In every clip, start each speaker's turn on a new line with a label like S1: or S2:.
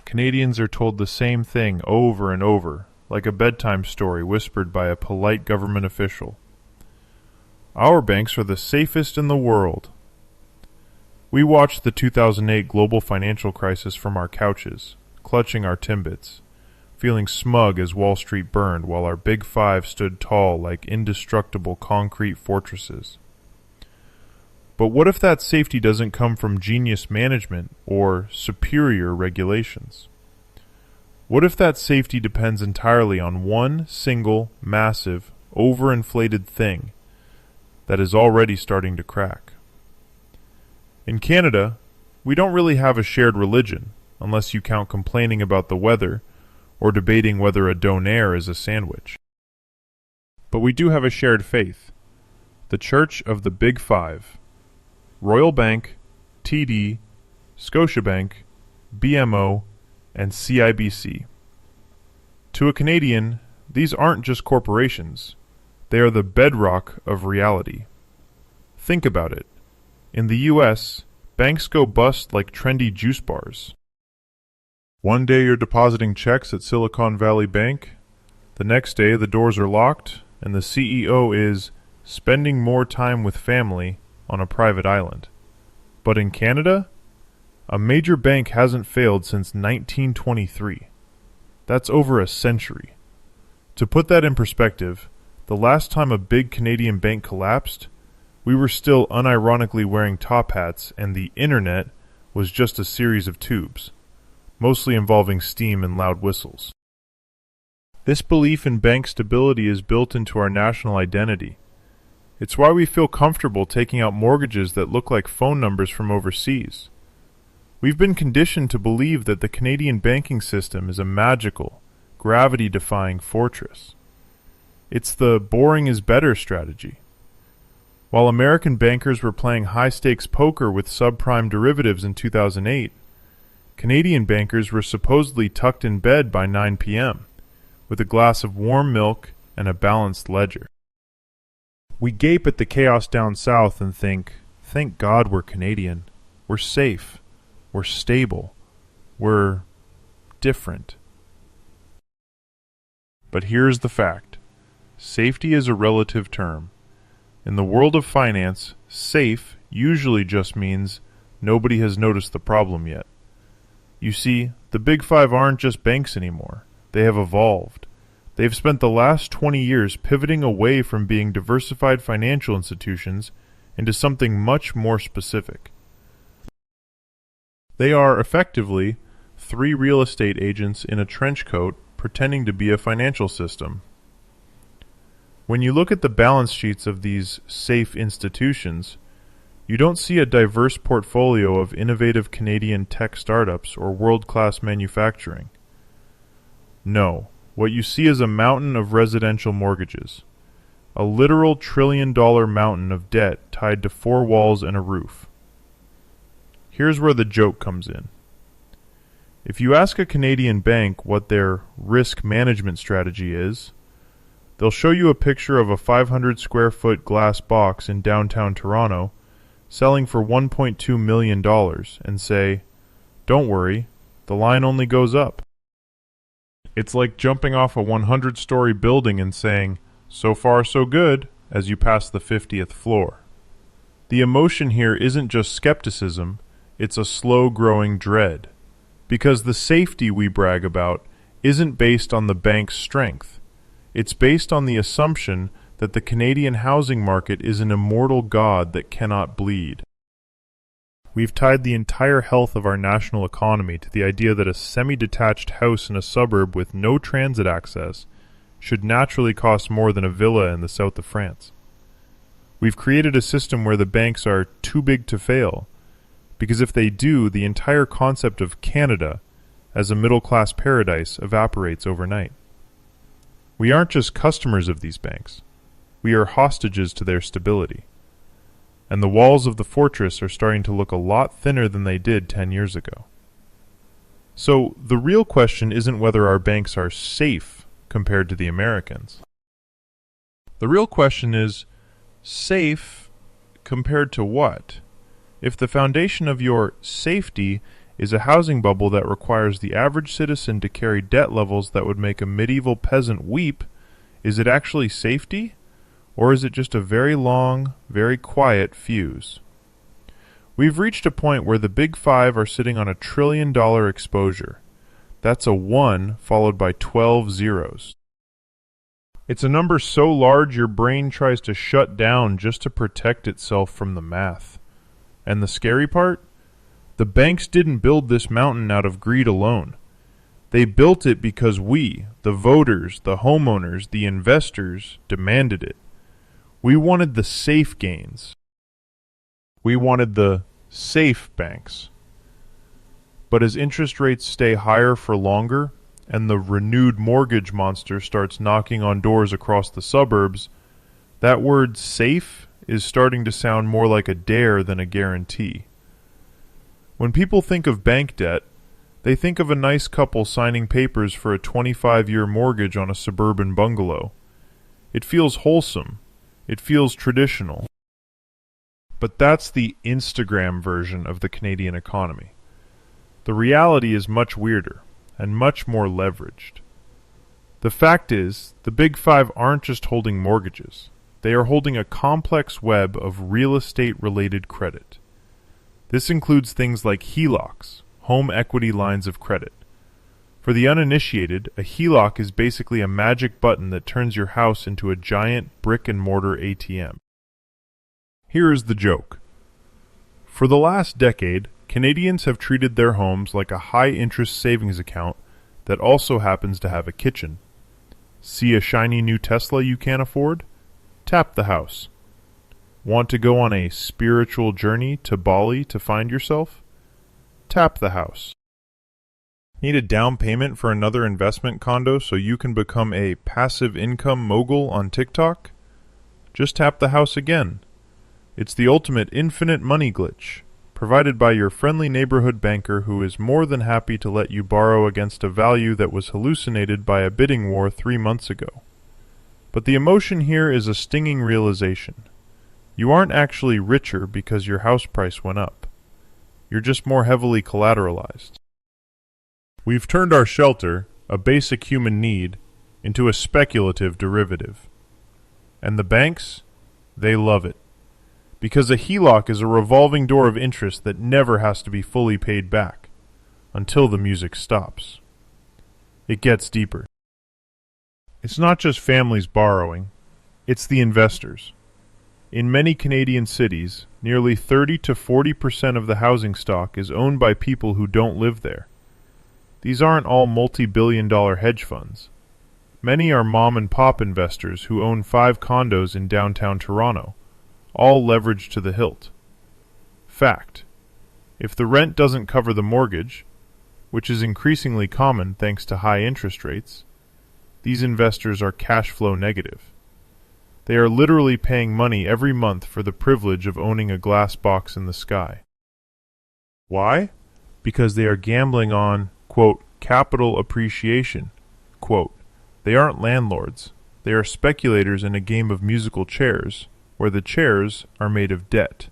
S1: Canadians are told the same thing over and over, like a bedtime story whispered by a polite government official. Our banks are the safest in the world. We watched the 2008 global financial crisis from our couches, clutching our Timbits, feeling smug as Wall Street burned while our Big Five stood tall like indestructible concrete fortresses. But what if that safety doesn't come from genius management or superior regulations? What if that safety depends entirely on one single, massive, overinflated thing that is already starting to crack? In Canada, we don't really have a shared religion, unless you count complaining about the weather or debating whether a donair is a sandwich. But we do have a shared faith, the Church of the Big Five: Royal Bank, TD, Scotiabank, BMO, and CIBC. To a Canadian, these aren't just corporations. They are the bedrock of reality. Think about it. In the US, banks go bust like trendy juice bars. One day you're depositing checks at Silicon Valley Bank. The next day the doors are locked and the CEO is spending more time with family on a private island. But in Canada, a major bank hasn't failed since 1923. That's over a century. To put that in perspective, the last time a big Canadian bank collapsed, we were still unironically wearing top hats and the internet was just a series of tubes, mostly involving steam and loud whistles. This belief in bank stability is built into our national identity. It's why we feel comfortable taking out mortgages that look like phone numbers from overseas. We've been conditioned to believe that the Canadian banking system is a magical, gravity-defying fortress. It's the boring is better strategy. While American bankers were playing high-stakes poker with subprime derivatives in 2008, Canadian bankers were supposedly tucked in bed by 9 p.m., with a glass of warm milk and a balanced ledger. We gape at the chaos down south and think, thank God we're Canadian. We're safe. We're stable. We're different. But here's the fact. Safety is a relative term. In the world of finance, safe usually just means nobody has noticed the problem yet. You see, the Big Five aren't just banks anymore. They have evolved. They've spent the last 20 years pivoting away from being diversified financial institutions into something much more specific. They are, effectively, 3 real estate agents in a trench coat pretending to be a financial system. When you look at the balance sheets of these safe institutions, you don't see a diverse portfolio of innovative Canadian tech startups or world-class manufacturing. No. What you see is a mountain of residential mortgages, a literal trillion-dollar mountain of debt tied to 4 walls and a roof. Here's where the joke comes in. If you ask a Canadian bank what their risk management strategy is, they'll show you a picture of a 500-square-foot glass box in downtown Toronto selling for $1.2 million and say, "Don't worry, the line only goes up." It's like jumping off a 100-story building and saying, "So far so good," as you pass the 50th floor. The emotion here isn't just skepticism, it's a slow-growing dread. Because the safety we brag about isn't based on the bank's strength. It's based on the assumption that the Canadian housing market is an immortal god that cannot bleed. We've tied the entire health of our national economy to the idea that a semi-detached house in a suburb with no transit access should naturally cost more than a villa in the south of France. We've created a system where the banks are too big to fail, because if they do, the entire concept of Canada as a middle-class paradise evaporates overnight. We aren't just customers of these banks. We are hostages to their stability. And the walls of the fortress are starting to look a lot thinner than they did 10 years ago. So the real question isn't whether our banks are safe compared to the Americans. The real question is, safe compared to what? If the foundation of your safety is a housing bubble that requires the average citizen to carry debt levels that would make a medieval peasant weep. Is it actually safety? Or is it just a very long, very quiet fuse? We've reached a point where the big five are sitting on $1 trillion exposure. That's a 1 followed by 12 zeros. It's a number so large your brain tries to shut down just to protect itself from the math. And the scary part? The banks didn't build this mountain out of greed alone. They built it because we, the voters, the homeowners, the investors, demanded it. We wanted the safe gains. We wanted the safe banks. But as interest rates stay higher for longer, and the renewed mortgage monster starts knocking on doors across the suburbs, that word safe is starting to sound more like a dare than a guarantee. When people think of bank debt, they think of a nice couple signing papers for a 25-year mortgage on a suburban bungalow. It feels wholesome. It feels traditional. But that's the Instagram version of the Canadian economy. The reality is much weirder and much more leveraged. The fact is, the Big Five aren't just holding mortgages. They are holding a complex web of real estate-related credit. This includes things like HELOCs, home equity lines of credit. For the uninitiated, a HELOC is basically a magic button that turns your house into a giant brick-and-mortar ATM. Here is the joke. For the last decade, Canadians have treated their homes like a high-interest savings account that also happens to have a kitchen. See a shiny new Tesla you can't afford? Tap the house. Want to go on a spiritual journey to Bali to find yourself? Tap the house. Need a down payment for another investment condo so you can become a passive income mogul on TikTok? Just tap the house again. It's the ultimate infinite money glitch, provided by your friendly neighborhood banker who is more than happy to let you borrow against a value that was hallucinated by a bidding war 3 months ago. But the emotion here is a stinging realization. You aren't actually richer because your house price went up. You're just more heavily collateralized. We've turned our shelter, a basic human need, into a speculative derivative. And the banks, they love it. Because a HELOC is a revolving door of interest that never has to be fully paid back, until the music stops. It gets deeper. It's not just families borrowing, it's the investors. In many Canadian cities, nearly 30 to 40% of the housing stock is owned by people who don't live there. These aren't all multi-billion-dollar hedge funds. Many are mom-and-pop investors who own 5 condos in downtown Toronto, all leveraged to the hilt. Fact: if the rent doesn't cover the mortgage, which is increasingly common thanks to high interest rates, these investors are cash flow negative. They are literally paying money every month for the privilege of owning a glass box in the sky. Why? Because they are gambling on, quote, capital appreciation. Quote, they aren't landlords. They are speculators in a game of musical chairs, where the chairs are made of debt.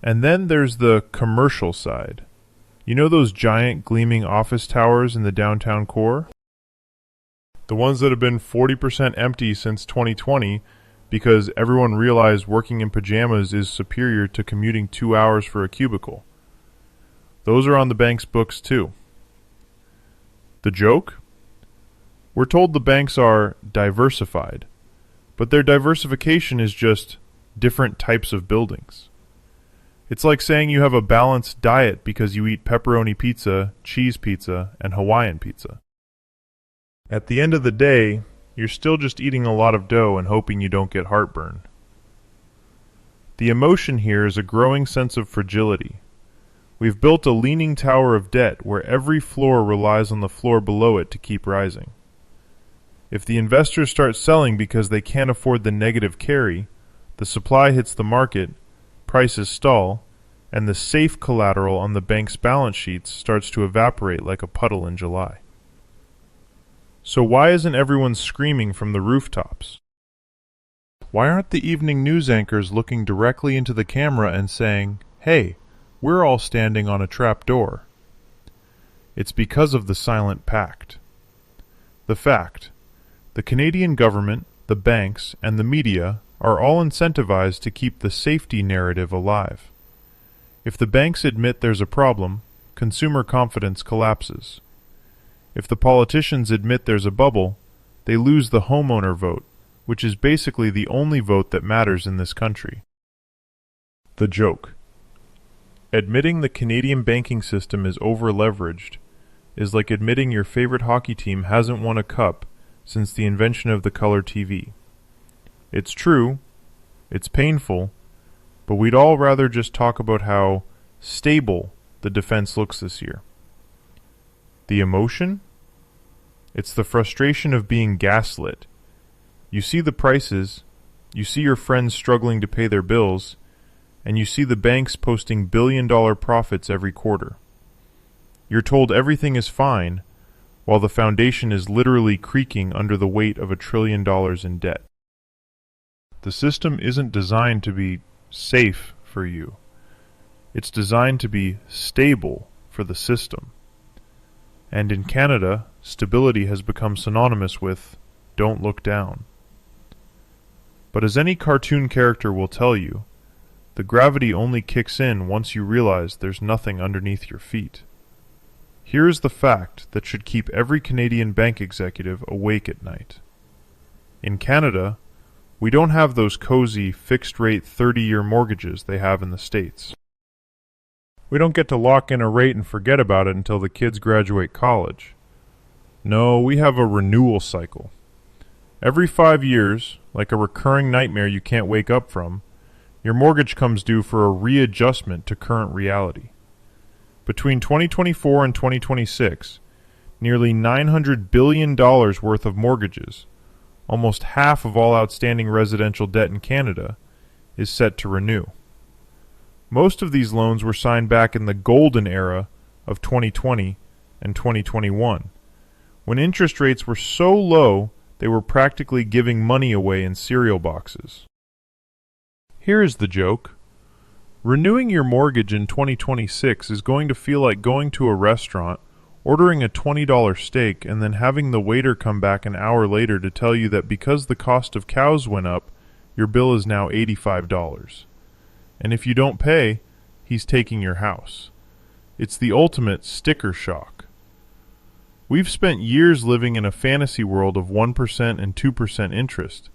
S1: And then there's the commercial side. You know those giant gleaming office towers in the downtown core? The ones that have been 40% empty since 2020 because everyone realized working in pajamas is superior to commuting 2 hours for a cubicle. Those are on the bank's books too. The joke? We're told the banks are diversified, but their diversification is just different types of buildings. It's like saying you have a balanced diet because you eat pepperoni pizza, cheese pizza, and Hawaiian pizza. At the end of the day, you're still just eating a lot of dough and hoping you don't get heartburn. The emotion here is a growing sense of fragility. We've built a leaning tower of debt where every floor relies on the floor below it to keep rising. If the investors start selling because they can't afford the negative carry, the supply hits the market, prices stall, and the safe collateral on the bank's balance sheets starts to evaporate like a puddle in July. So why isn't everyone screaming from the rooftops? Why aren't the evening news anchors looking directly into the camera and saying, "Hey, we're all standing on a trap door"? It's because of the silent pact. The fact: the Canadian government, the banks, and the media are all incentivized to keep the safety narrative alive. If the banks admit there's a problem, consumer confidence collapses. If the politicians admit there's a bubble, they lose the homeowner vote, which is basically the only vote that matters in this country. The joke: admitting the Canadian banking system is over-leveraged is like admitting your favorite hockey team hasn't won a cup since the invention of the color TV. It's true, it's painful, but we'd all rather just talk about how stable the defense looks this year. The emotion? It's the frustration of being gaslit. You see the prices, you see your friends struggling to pay their bills, and you see the banks posting billion-dollar profits every quarter. You're told everything is fine, while the foundation is literally creaking under the weight of $1 trillion in debt. The system isn't designed to be safe for you. It's designed to be stable for the system. And in Canada, stability has become synonymous with "don't look down." But as any cartoon character will tell you, the gravity only kicks in once you realize there's nothing underneath your feet. Here is the fact that should keep every Canadian bank executive awake at night. In Canada, we don't have those cozy, fixed-rate 30-year mortgages they have in the States. We don't get to lock in a rate and forget about it until the kids graduate college. No, we have a renewal cycle. Every 5 years, like a recurring nightmare you can't wake up from, your mortgage comes due for a readjustment to current reality. Between 2024 and 2026, nearly $900 billion worth of mortgages, almost half of all outstanding residential debt in Canada, is set to renew. Most of these loans were signed back in the golden era of 2020 and 2021, when interest rates were so low they were practically giving money away in cereal boxes. Here is the joke. Renewing your mortgage in 2026 is going to feel like going to a restaurant, ordering a $20 steak, and then having the waiter come back an hour later to tell you that because the cost of cows went up, your bill is now $85. And if you don't pay, he's taking your house. It's the ultimate sticker shock. We've spent years living in a fantasy world of 1% and 2% interest,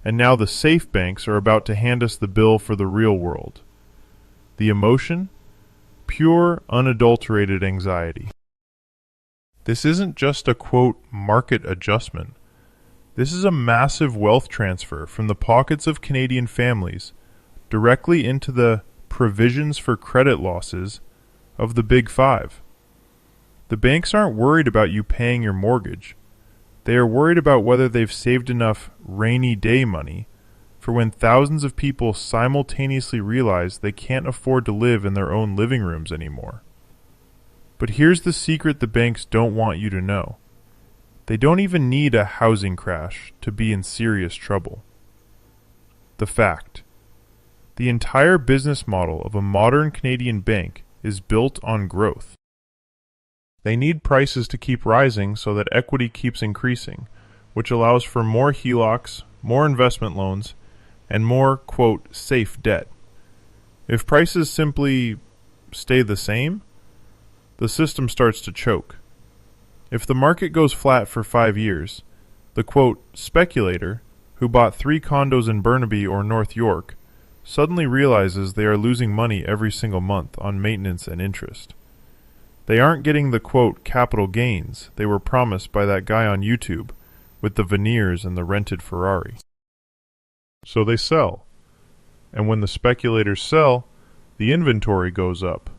S1: and now the safe banks are about to hand us the bill for the real world. The emotion? Pure, unadulterated anxiety. This isn't just a, quote, market adjustment. This is a massive wealth transfer from the pockets of Canadian families directly into the provisions for credit losses of the Big Five. The banks aren't worried about you paying your mortgage. They are worried about whether they've saved enough rainy day money for when thousands of people simultaneously realize they can't afford to live in their own living rooms anymore. But here's the secret the banks don't want you to know. They don't even need a housing crash to be in serious trouble. The fact: the entire business model of a modern Canadian bank is built on growth. They need prices to keep rising so that equity keeps increasing, which allows for more HELOCs, more investment loans, and more, quote, safe debt. If prices simply stay the same, the system starts to choke. If the market goes flat for 5 years, the, quote, speculator, who bought 3 condos in Burnaby or North York, suddenly realizes they are losing money every single month on maintenance and interest. They aren't getting the, quote, capital gains they were promised by that guy on YouTube with the veneers and the rented Ferrari. So they sell. And when the speculators sell, the inventory goes up.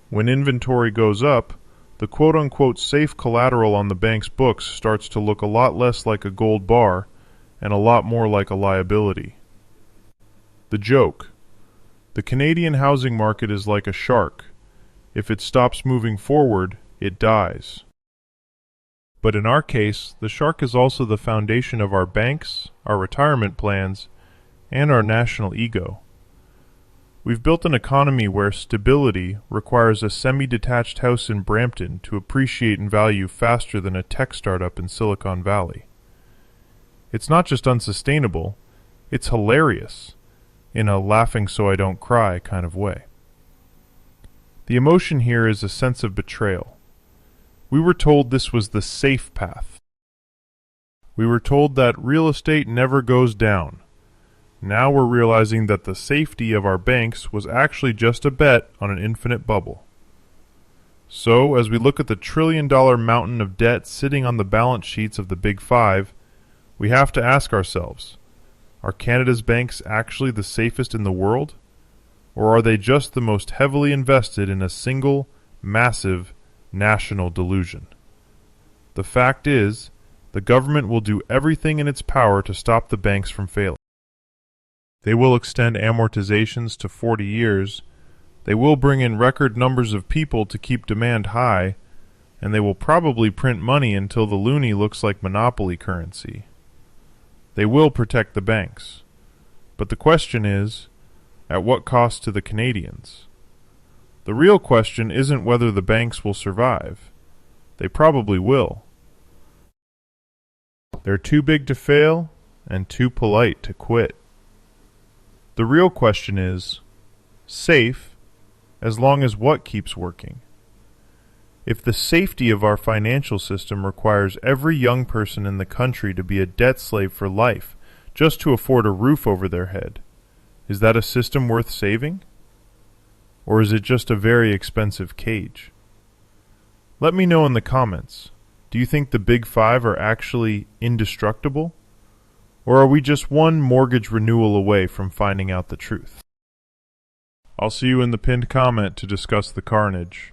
S1: When inventory goes up, the quote-unquote safe collateral on the bank's books starts to look a lot less like a gold bar and a lot more like a liability. The joke: the Canadian housing market is like a shark. If it stops moving forward, it dies. But in our case, the shark is also the foundation of our banks, our retirement plans, and our national ego. We've built an economy where stability requires a semi-detached house in Brampton to appreciate in value faster than a tech startup in Silicon Valley. It's not just unsustainable, it's hilarious, in a laughing so I don't cry kind of way. The emotion here is a sense of betrayal. We were told this was the safe path. We were told that real estate never goes down. Now we're realizing that the safety of our banks was actually just a bet on an infinite bubble. So, as we look at the trillion-dollar mountain of debt sitting on the balance sheets of the Big Five, we have to ask ourselves, are Canada's banks actually the safest in the world? Or are they just the most heavily invested in a single, massive, national delusion? The fact is, the government will do everything in its power to stop the banks from failing. They will extend amortizations to 40 years, they will bring in record numbers of people to keep demand high, and they will probably print money until the loonie looks like monopoly currency. They will protect the banks. But the question is, at what cost to the Canadians? The real question isn't whether the banks will survive. They probably will. They're too big to fail and too polite to quit. The real question is, safe as long as what keeps working? If the safety of our financial system requires every young person in the country to be a debt slave for life just to afford a roof over their head, is that a system worth saving? Or is it just a very expensive cage? Let me know in the comments. Do you think the Big Five are actually indestructible? Or are we just one mortgage renewal away from finding out the truth? I'll see you in the pinned comment to discuss the carnage.